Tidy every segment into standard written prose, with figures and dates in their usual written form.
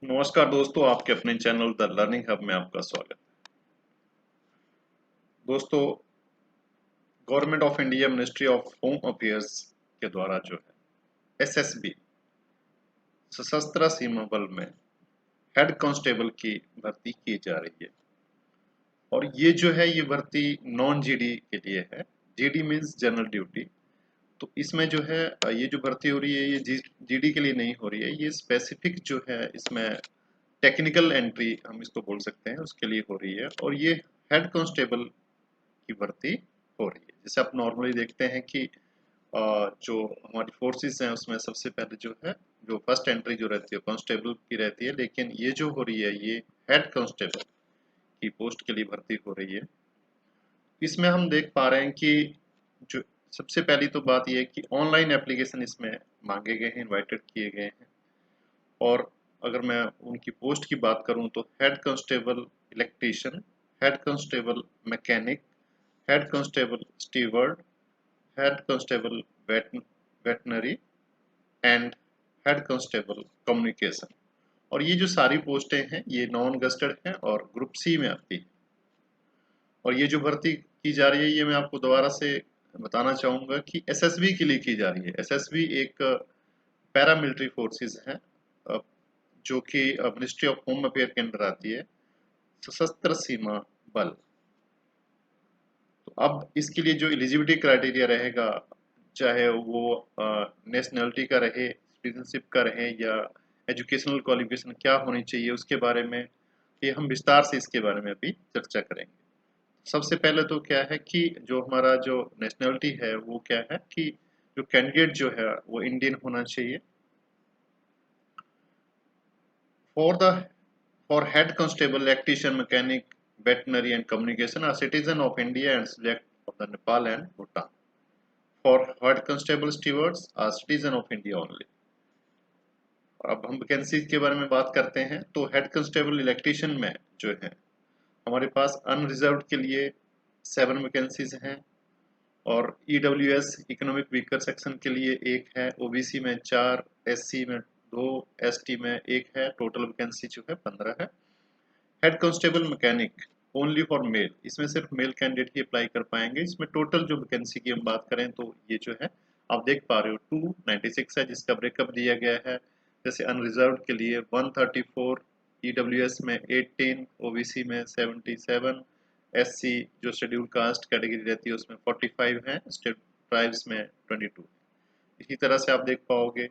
नमस्कार दोस्तों, आपके अपने चैनल द लर्निंग हब में आपका स्वागत है। दोस्तों, government of India ministry of home affairs के द्वारा जो है एसएसबी सशस्त्र सीमा बल में हेड कांस्टेबल की भर्ती की जा रही है। और ये जो है ये भर्ती नॉन जीडी के लिए है। GD means general duty. तो इसमें जो है ये जो भर्ती हो रही है ये जीडी के लिए नहीं हो रही है। ये स्पेसिफिक जो है इसमें टेक्निकल एंट्री हम इसको बोल सकते हैं उसके लिए हो रही है। और ये हेड कांस्टेबल की भर्ती हो रही है। जैसे आप नॉर्मली देखते हैं कि जो हमारी फोर्सेस हैं उसमें सबसे पहले जो है जो फर्स्ट एंट्री जो रहती है कांस्टेबल की रहती है, लेकिन ये जो हो रही है ये हेड कांस्टेबल की पोस्ट के लिए भर्ती हो रही है। इसमें हम देख पा रहे हैं कि जो सबसे पहली तो बात यह है कि ऑनलाइन एप्लीकेशन इसमें मांगे गए हैं, इनवाइटेड किए गए हैं। और अगर मैं उनकी पोस्ट की बात करूं तो head constable electrician, head constable mechanic, head constable steward, head constable veterinary and head constable communication. और ये जो सारी पोस्टें हैं ये नॉन गस्टेड हैं और ग्रुप सी में आती है। और ये जो भर्ती की जा रही है ये मैं आपको दोबारा से बताना चाहूंगा कि एसएसबी के लिए की जा रही है। एसएसबी एक पैरामिलिट्री फोर्सेस है जो कि मिनिस्ट्री ऑफ होम अफेयर के अंडर आती है, सशस्त्र सीमा बल। तो अब इसके लिए जो एलिजिबिलिटी क्राइटेरिया रहेगा, चाहे वो नेशनैलिटी का रहे, सिटीजनशिप का रहे या एजुकेशनल क्वालिफिकेशन क्या होनी चाहिए, उसके बारे में ये हम विस्तार से इसके बारे में अभी चर्चा करेंगे। सबसे पहले तो क्या है कि जो हमारा जो नेशनैलिटी है वो क्या है कि जो कैंडिडेट जो है वो इंडियन होना चाहिए। For the for head constable, electrician, mechanic, veterinary and communication are citizen of India and subject of the Nepal and Bhutan. For head constable stewards are citizen of India only. अब हम vacancy के बारे में बात करते हैं तो head constable electrician में जो है हमारे पास अनरिजर्व के लिए 7 वैकेंसीज हैं। और ईडब्ल्यूएस इकोनॉमिक वीकर सेक्शन के लिए एक है, ओबीसी में 4, एससी में 2, एसटी में एक है। टोटल वैकेंसी जो है 15 है। Head constable mechanic only for male, इसमें सिर्फ मेल कैंडिडेट ही अप्लाई कर पाएंगे। इसमें टोटल जो वैकेंसी की हम बात करें तो ये जो है आप देख पा रहे हो 296 है, जिसका ब्रेकअप दिया गया है। जैसे अनरिजर्व के लिए 134, ईडब्ल्यूएस में 18, ओबीसी में 77, एससी जो शेड्यूल कास्ट कैटेगरी रहती है उसमें 45 है, स्टेट ट्राइब्स में 22। इसी तरह से आप देख पाओगे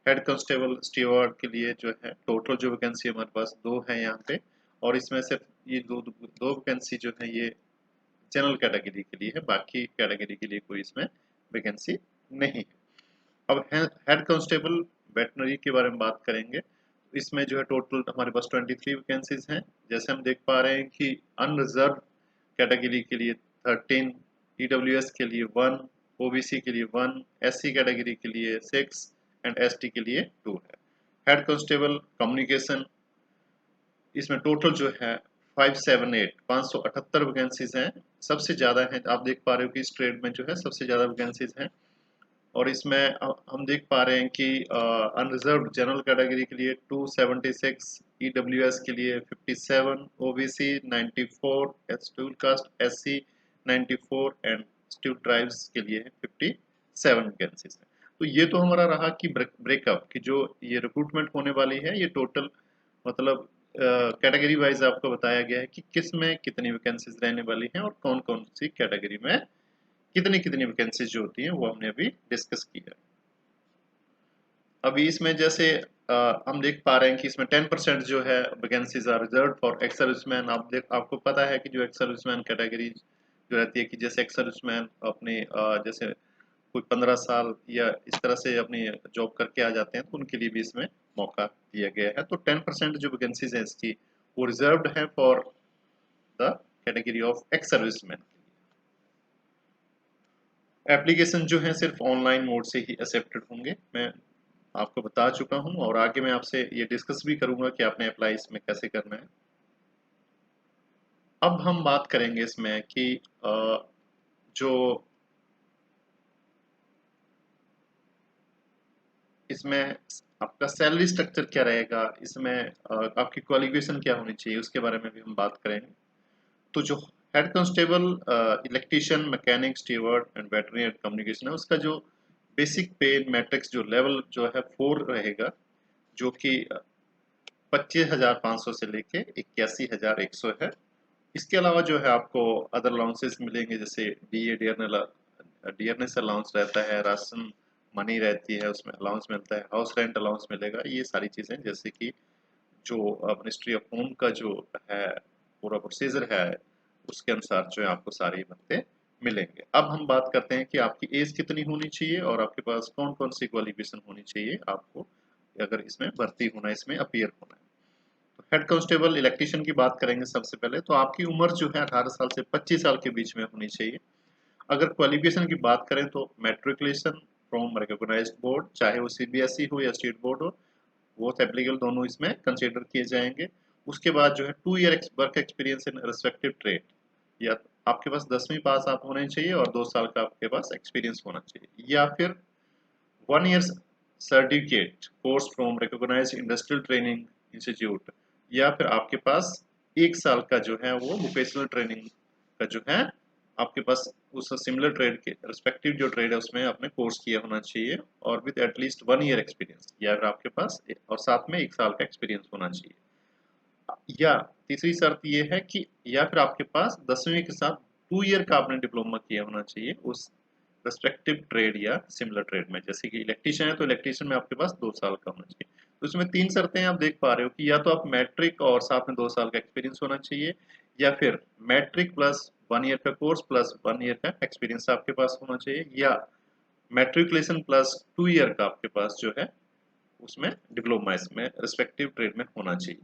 हेड कांस्टेबल स्टीवर्ड के लिए जो है टोटल जो वैकेंसी हमारे पास 2 है यहाँ पे। और इसमें सिर्फ ये दो वैकेंसी जो है ये जनरल कैटेगरी के लिए है, बाकी कैटेगरी के लिए कोई इसमें वैकेंसी नहीं है। अब हेड कांस्टेबल वेटनरी के बारे में बात करेंगे। इसमें जो है टोटल हमारे पास 23 वैकेंसीज हैं। जैसे हम देख पा रहे हैं कि अनरिजर्व कैटेगरी के लिए 13, ईडब्ल्यूएस के लिए 1, ओबीसी के लिए 1, एससी कैटेगरी के लिए 6 एंड एसटी के लिए 2 है। हेड कांस्टेबल कम्युनिकेशन, इसमें टोटल जो है 578 578 वैकेंसीज हैं। सबसे ज़्यादा हैं, आप देख पा रहे हो कि इस ट्रेड में जो है सबसे ज़्यादा वैकेंसीज हैं। और इसमें हम देख पा रहे हैं कि अनरिजर्व जनरल कैटेगरी के लिए 276, ईडब्ल्यूएस के लिए 57, OBC 94, schedule caste SC 94 and schedule tribes के लिए 57 वैकेंसीज हैं। तो ये तो हमारा रहा कि ब्रेकअप की जो ये रिक्रूटमेंट होने वाली है, ये टोटल मतलब कैटेगरी वाइज आपको बताया गया है कि किस में कितनी वैकेंसीज रहने वाली हैं और कौन कौन सी कैटेगरी में कितनी कितनी वैकेंसीज जो होती हैं वो हमने अभी डिस्कस किया। अभी इसमें जैसे हम देख पा रहे हैं कि इसमें 10% जो है vacancies are reserve for ex serviceman. आपको पता है कि जो एक्स सर्विसमैन कैटेगरी जो रहती है कि जैसे एक्स सर्विसमैन अपने जैसे कोई 15 साल या इस तरह से अपनी जॉब करके आ जाते हैं तो उनके लिए भी इसमें मौका दिया गया है। तो 10% जो वैकेंसीज है इसकी वो रिजर्व्ड है for the category of ex serviceman. Application जो है सिर्फ ऑनलाइन मोड से ही एक्सेप्टेड होंगे, मैं आपको बता चुका हूं। और आगे मैं आपसे ये डिस्कस भी करूंगा कि आपने अप्लाई इसमें कैसे करना है। अब हम बात करेंगे इसमें कि जो इसमें आपका सैलरी स्ट्रक्चर क्या रहेगा, इसमें आपकी क्वालिफिकेशन क्या होनी चाहिए, उसके बारे में भी हम बात करेंगे। तो जो head constable, electrician, mechanic, steward and veterinary and communication है, उसका जो बेसिक पे मैट्रिक्स जो लेवल जो है 4 रहेगा, जो कि 25,500 से लेके 81,100 है। इसके अलावा जो है आपको अदर अलाउंसेस मिलेंगे, जैसे डियरनेस अलाउंस रहता है, राशन मनी रहती है, उसमें अलाउंस मिलता है, हाउस रेंट अलाउंस मिलेगा। ये सारी चीज़ें जैसे कि जो मिनिस्ट्री ऑफ होम का जो है पूरा प्रोसीजर है, उसके अनुसार जो है आपको सारे भत्ते मिलेंगे। अब हम बात करते हैं कि आपकी एज कितनी होनी चाहिए और आपके पास कौन कौन सी क्वालिफिकेशन होनी चाहिए आपको, अगर इसमें भर्ती होना है, इसमें अपीयर होना है। तो हेड कांस्टेबल इलेक्ट्रिशियन की बात करेंगे सबसे पहले। तो आपकी उम्र जो है 18 साल से 25 साल के बीच में होनी चाहिए। अगर क्वालिफिकेशन की बात करें तो मैट्रिकुलेशन फ्रॉम रिकॉग्नाइज्ड बोर्ड, चाहे वो सीबीएसई हो या स्टेट बोर्ड हो, बोथ एप्लीकेबल, दोनों इसमें कंसीडर किए जाएंगे। उसके बाद जो है 2 year work experience in respective trade, या आपके पास 10वीं पास आप होने चाहिए और 2 साल का आपके पास एक्सपीरियंस होना चाहिए, या फिर 1 year certificate course from recognised industrial training institute, या फिर आपके पास 1 साल का जो है वो वोकेशनल ट्रेनिंग का जो है आपके पास उस सिमिलर ट्रेड के रिस्पेक्टिव जो ट्रेड है उसमें आपने कोर्स किया होना चाहिए, और विद एटलीस्ट 1 ईयर एक्सपीरियंस, या फिर आपके पास और साथ में 1 साल का एक्सपीरियंस होना चाहिए। या तीसरी शर्त ये है कि या फिर आपके पास 10वीं के साथ 2 ईयर का आपने डिप्लोमा किया होना चाहिए उस रेस्पेक्टिव ट्रेड या सिमिलर ट्रेड में। जैसे कि इलेक्ट्रीशियन है तो इलेक्ट्रीशियन में आपके पास 2 साल का होना चाहिए। तो इसमें 3 शर्तें आप देख पा रहे हो कि या तो आप मैट्रिक और साथ में 2 साल का एक्सपीरियंस होना चाहिए, या फिर मैट्रिक प्लस 1 ईयर का कोर्स प्लस 1 ईयर का एक्सपीरियंस आपके पास होना चाहिए, या मैट्रिकुलेशन प्लस 2 ईयर का आपके पास जो है उसमें डिप्लोमा इसमें रिस्पेक्टिव ट्रेड में होना चाहिए।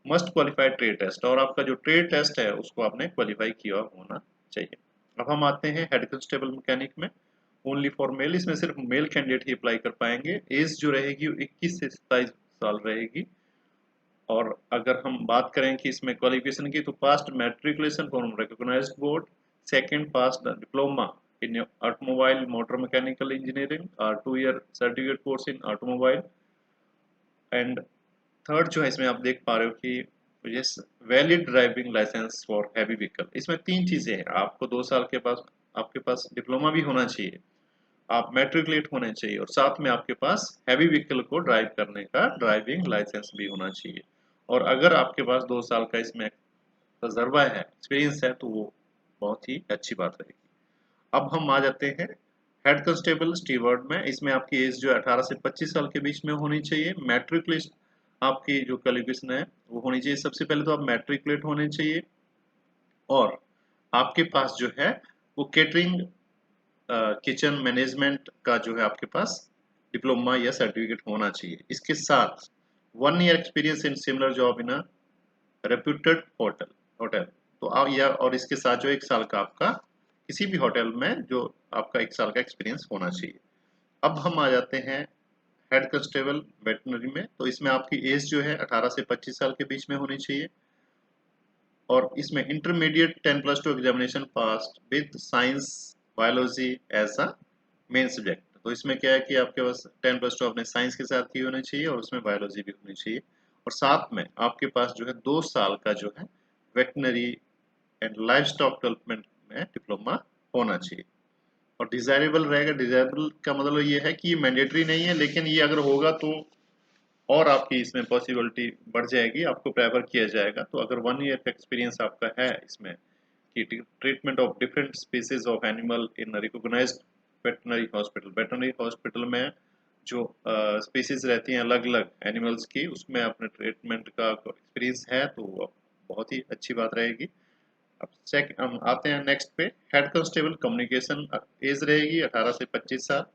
मस्ट क्वालिफाइड ट्रेड टेस्ट, और आपका जो ट्रेड टेस्ट है उसको आपने क्वालिफाई किया होना चाहिए। अब हम आते हैं हेड कांस्टेबल मैकेनिक में। ओनली फॉर मेल, इसमें सिर्फ मेल कैंडिडेट ही अप्लाई कर पाएंगे। एज जो रहेगी वो 21 से 27 साल रहेगी। और अगर हम बात करें कि इसमें क्वालिफिकेशन की, तो passed matriculation from recognised board, second passed diploma in automobile motor mechanical engineering और 2 year certificate course in automobile, and third जो है इसमें आप देख पा रहे हो कि yes, valid driving licence for heavy vehicle. इसमें 3 चीजें हैं, आपको 2 साल के पास आपके पास डिप्लोमा भी होना चाहिए, आप मैट्रिकुलेट होने चाहिए, और साथ में आपके पास हैवी व्हीकल को ड्राइव करने का ड्राइविंग लाइसेंस भी होना चाहिए। और अगर आपके पास 2 साल का इसमें तजर्बा है, एक्सपीरियंस है, तो वो बहुत ही अच्छी बात रहेगी। अब हम आ जाते हैं हेड कांस्टेबल स्टीवर्ड में। इसमें आपकी एज जो है 18 से 25 साल के बीच में होनी चाहिए। मैट्रिकुलेट आपकी जो क्वालिफिकेशन है वो होनी चाहिए। सबसे पहले तो आप मैट्रिकुलेट होने चाहिए, और आपके पास जो है वो केटरिंग किचन मैनेजमेंट का जो है आपके पास डिप्लोमा या सर्टिफिकेट होना चाहिए। इसके साथ 1 year experience in similar job in a reputed hotel. तो आप या और इसके साथ जो 1 साल का आपका किसी भी होटल में जो आपका 1 साल का एक्सपीरियंस होना चाहिए। अब हम आ जाते हैं हेड कांस्टेबल वेटनरी में। तो इसमें आपकी एज जो है 18 से 25 साल के बीच में होनी चाहिए, और इसमें intermediate 10+2 examination pass with science biology as a main subject. तो इसमें क्या है कि आपके पास 10+2 आपने साइंस के साथ की होनी चाहिए, और उसमें बायोलॉजी भी होनी चाहिए, और साथ में आपके पास जो है 2 साल का जो है veterinary and life stock development में डिप्लोमा होना चाहिए। और डिजायरेबल रहेगा। डिजायरेबल का मतलब ये है कि ये मैंडेटरी नहीं है, लेकिन ये अगर होगा तो और आपकी इसमें पॉसिबिलिटी बढ़ जाएगी, आपको प्रेफर किया जाएगा। तो अगर 1 ईयर का एक्सपीरियंस आपका है इसमें कि treatment of different species of animal in recognised veterinary hospital में जो स्पीसीज रहती हैं अलग अलग एनिमल्स की, उसमें अपने ट्रीटमेंट का एक्सपीरियंस है तो बहुत ही अच्छी बात रहेगी। अब चेक हम आते हैं नेक्स्ट पे। हेड कांस्टेबल कम्युनिकेशन एज रहेगी 18 से 25 साल।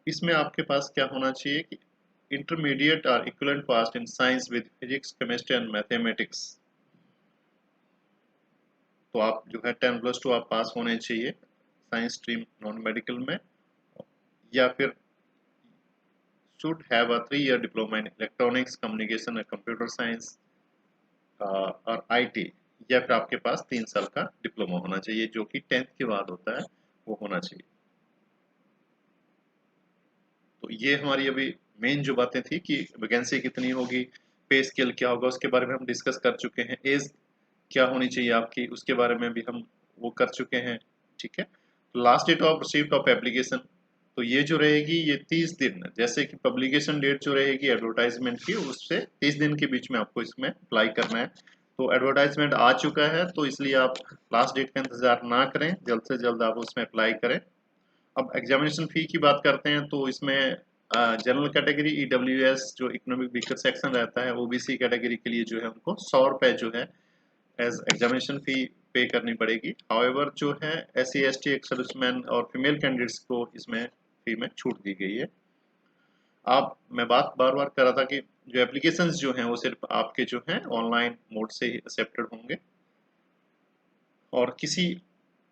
इसमें आपके पास क्या होना चाहिए कि इंटरमीडिएट और equivalent pass in science with physics chemistry and mathematics. तो आप जो है 10+2 आप पास होने चाहिए साइंस स्ट्रीम नॉन मेडिकल में, या फिर should have a 3 year diploma in electronics communication and computer science और आईटी, या फिर आपके पास 3 साल का डिप्लोमा होना चाहिए जो कि 10th के बाद होता है, वो होना चाहिए। तो ये हमारी अभी मेन जो बातें थी कि वैकेंसी कितनी होगी, पे स्केल क्या होगा, उसके बारे में हम डिस्कस कर चुके हैं। एज क्या होनी चाहिए आपकी, उसके बारे में भी हम वो कर चुके हैं। ठीक है, last date of receipt of application, तो ये जो रहेगी ये 30 दिन, जैसे कि पब्लिकेशन डेट जो रहेगी एडवर्टाइजमेंट की, उससे 30 दिन के बीच में आपको इसमें अप्लाई करना है। तो एडवर्टाइजमेंट आ चुका है, तो इसलिए आप लास्ट डेट का इंतजार ना करें, जल्द से जल्द आप उसमें अप्लाई करें। अब एग्जामिनेशन फी की बात करते हैं, तो इसमें जनरल कैटेगरी ईडब्ल्यूएस जो इकोनॉमिक वीकर सेक्शन रहता है, ओबीसी कैटेगरी के लिए जो है उनको 100 रुपये जो है एज एग्जामिनेशन फी पे करनी पड़ेगी। हाउएवर जो है SC ST एक्स सर्विसमैन और फीमेल कैंडिडेट्स को इसमें फी में छूट दी गई है। आप मैं बात बार बार कर रहा था कि जो एप्लीकेशंस जो हैं वो सिर्फ आपके जो हैं ऑनलाइन मोड से ही एक्सेप्टेड होंगे, और किसी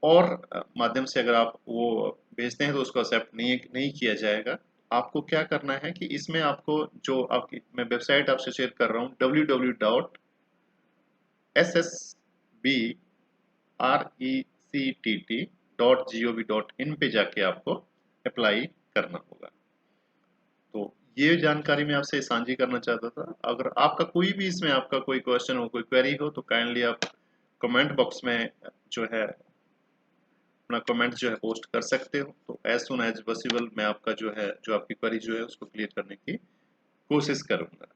और माध्यम से अगर आप वो भेजते हैं तो उसको एक्सेप्ट नहीं किया जाएगा। आपको क्या करना है कि इसमें आपको जो आपकी मैं वेबसाइट आपसे शेयर कर रहा हूँ www.ssbrectt.gov.in पे जाके आपको अप्लाई करना होगा। तो ये जानकारी मैं आपसे साझी करना चाहता था। अगर आपका कोई भी इसमें आपका कोई क्वेश्चन हो, कोई क्वेरी हो, तो काइंडली आप कमेंट बॉक्स में जो है अपना कमेंट जो है पोस्ट कर सकते हो। तो एज सुन एज पॉसिबल मैं आपका जो है जो आपकी क्वेरी जो है उसको क्लियर करने की कोशिश करूंगा।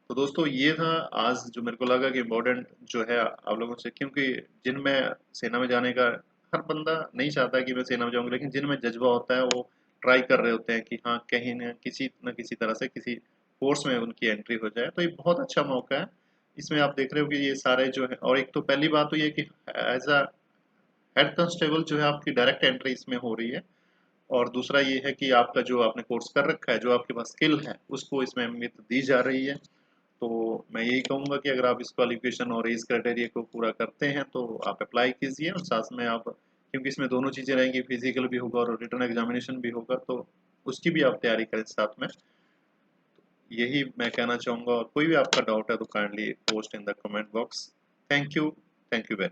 तो दोस्तों ये था आज जो मेरे को लगा कि इम्पोर्टेंट जो है आप लोगों से, क्योंकि जिनमें सेना में जाने का हर बंदा नहीं चाहता कि मैं सेना में जाऊंगा, लेकिन जिनमें जज्बा होता है वो ट्राई कर रहे होते हैं कि हाँ कहीं न किसी तरह से किसी फोर्स में उनकी एंट्री हो जाए। तो ये बहुत अच्छा मौका है। इसमें आप देख रहे हो कि ये सारे जो है, और एक तो पहली बात तो ये कि एज अ हेड कांस्टेबल जो है आपकी डायरेक्ट एंट्री इसमें हो रही है, और दूसरा ये है कि आपका जो आपने कोर्स कर रखा है, जो आपके पास स्किल है, उसको इसमें अहमियत दी जा रही है। तो मैं यही कहूँगा कि अगर आप इस क्वालिफिकेशन और एज क्राइटेरिया को पूरा करते हैं तो आप अप्लाई कीजिए, और साथ में आप, क्योंकि इसमें दोनों चीज़ें रहेंगी, फिजिकल भी होगा और रिटर्न एग्जामिनेशन भी होगा, तो उसकी भी आप तैयारी करें साथ में। यही मैं कहना चाहूँगा, और कोई भी आपका डाउट है तो kindly post in the comment box. Thank you very